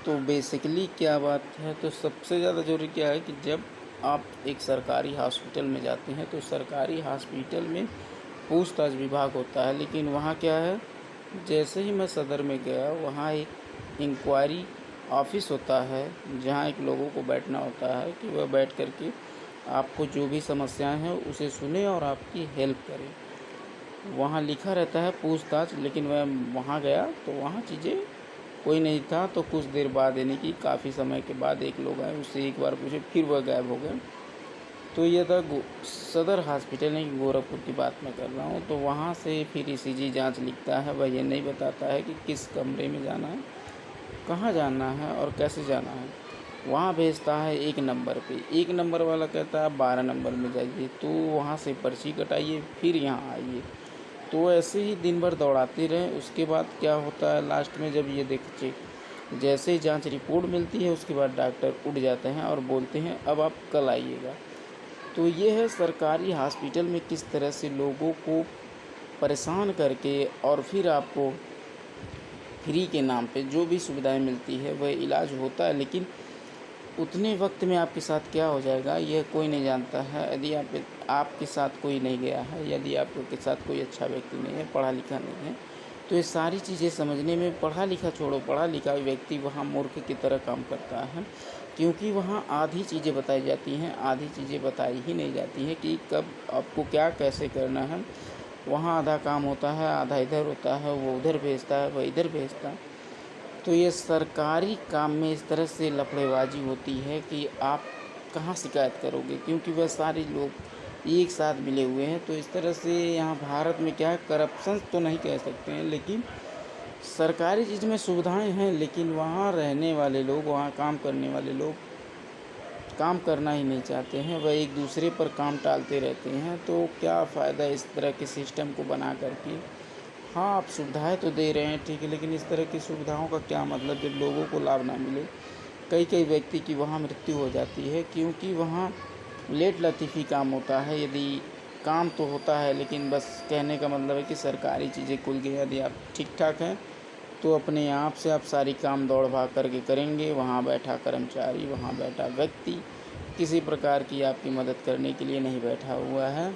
तो बेसिकली क्या बात है, तो सबसे ज़्यादा ज़रूरी क्या है कि जब आप एक सरकारी हॉस्पिटल में जाते हैं तो सरकारी हॉस्पिटल में पूछताछ विभाग होता है। लेकिन वहाँ क्या है, जैसे ही मैं सदर में गया वहाँ एक इंक्वायरी ऑफिस होता है जहाँ एक लोगों को बैठना होता है कि वह बैठ कर के आपको जो भी समस्याएं हैं उसे सुने और आपकी हेल्प करे। वहाँ लिखा रहता है पूछताछ, लेकिन मैं वहाँ गया तो वहाँ चीज़ें कोई नहीं था। तो कुछ देर बाद यानी कि काफ़ी समय के बाद एक लोग आए, उससे एक बार पूछे, फिर वह गायब हो गए। तो ये था सदर हॉस्पिटल है, गोरखपुर की बात मैं कर रहा हूँ। तो वहाँ से फिर ईसीजी जांच लिखता है, वह ये नहीं बताता है कि किस कमरे में जाना है, कहाँ जाना है और कैसे जाना है। वहाँ भेजता है एक नंबर पे, एक नंबर वाला कहता है 12 नंबर में जाइए, तो वहाँ से पर्ची कटाइए फिर यहाँ आइए। तो ऐसे ही दिन भर दौड़ाते रहे। उसके बाद क्या होता है, लास्ट में जब ये देखिए जैसे ही जांच रिपोर्ट मिलती है उसके बाद डॉक्टर उठ जाते हैं और बोलते हैं अब आप कल आइएगा। तो ये है सरकारी हॉस्पिटल में किस तरह से लोगों को परेशान करके और फिर आपको फ्री के नाम पे जो भी सुविधाएं मिलती है वह इलाज होता है, लेकिन उतने वक्त में आपके साथ क्या हो जाएगा यह कोई नहीं जानता है। यदि आपके साथ कोई नहीं गया है, यदि आपके साथ कोई अच्छा व्यक्ति नहीं है, पढ़ा लिखा नहीं है, तो ये सारी चीज़ें समझने में, पढ़ा लिखा छोड़ो, पढ़ा लिखा व्यक्ति वहाँ मूर्ख की तरह काम करता है। क्योंकि वहाँ आधी चीज़ें बताई जाती हैं, आधी चीज़ें बताई ही नहीं जाती हैं कि कब आपको क्या कैसे करना है। वहाँ आधा काम होता है, आधा इधर होता है, वो उधर भेजता है, वह इधर भेजता है। तो ये सरकारी काम में इस तरह से लफड़ेबाजी होती है कि आप कहाँ शिकायत करोगे, क्योंकि वह सारे लोग एक साथ मिले हुए हैं। तो इस तरह से यहाँ भारत में क्या है, करप्शन तो नहीं कह सकते हैं, लेकिन सरकारी चीज़ में सुविधाएं हैं, लेकिन वहाँ रहने वाले लोग, वहाँ काम करने वाले लोग काम करना ही नहीं चाहते हैं, वह एक दूसरे पर काम टालते रहते हैं। तो क्या फ़ायदा इस तरह के सिस्टम को बना करके। हाँ, आप सुविधाएं तो दे रहे हैं, ठीक है, लेकिन इस तरह की सुविधाओं का क्या मतलब जब लोगों को लाभ ना मिले। कई कई व्यक्ति की वहाँ मृत्यु हो जाती है क्योंकि वहाँ लेट लतीफ़ी काम होता है। यदि काम तो होता है, लेकिन बस कहने का मतलब है कि सरकारी चीज़ें खुल गई, यदि आप ठीक ठाक हैं तो अपने आप से आप सारी काम दौड़ भाग करके करेंगे। वहाँ बैठा कर्मचारी, वहाँ बैठा व्यक्ति किसी प्रकार की आपकी मदद करने के लिए नहीं बैठा हुआ है,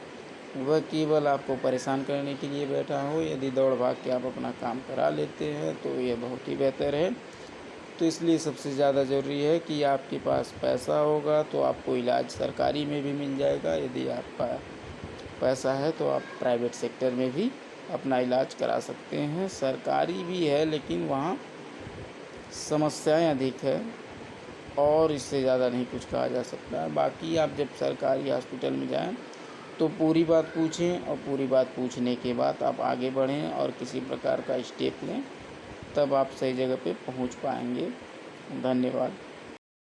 वह केवल आपको परेशान करने के लिए बैठा हो। यदि दौड़ भाग के आप अपना काम करा लेते हैं तो ये बहुत ही बेहतर है। तो इसलिए सबसे ज़्यादा ज़रूरी है कि आपके पास पैसा होगा तो आपको इलाज सरकारी में भी मिल जाएगा। यदि आपका पैसा है तो आप प्राइवेट सेक्टर में भी अपना इलाज करा सकते हैं। सरकारी भी है लेकिन वहाँ समस्याएं अधिक है और इससे ज़्यादा नहीं कुछ कहा जा सकता है। बाकी आप जब सरकारी हॉस्पिटल में जाएं तो पूरी बात पूछें, और पूरी बात पूछने के बाद आप आगे बढ़ें और किसी प्रकार का स्टेप लें, तब आप सही जगह पे पहुंच पाएंगे। धन्यवाद।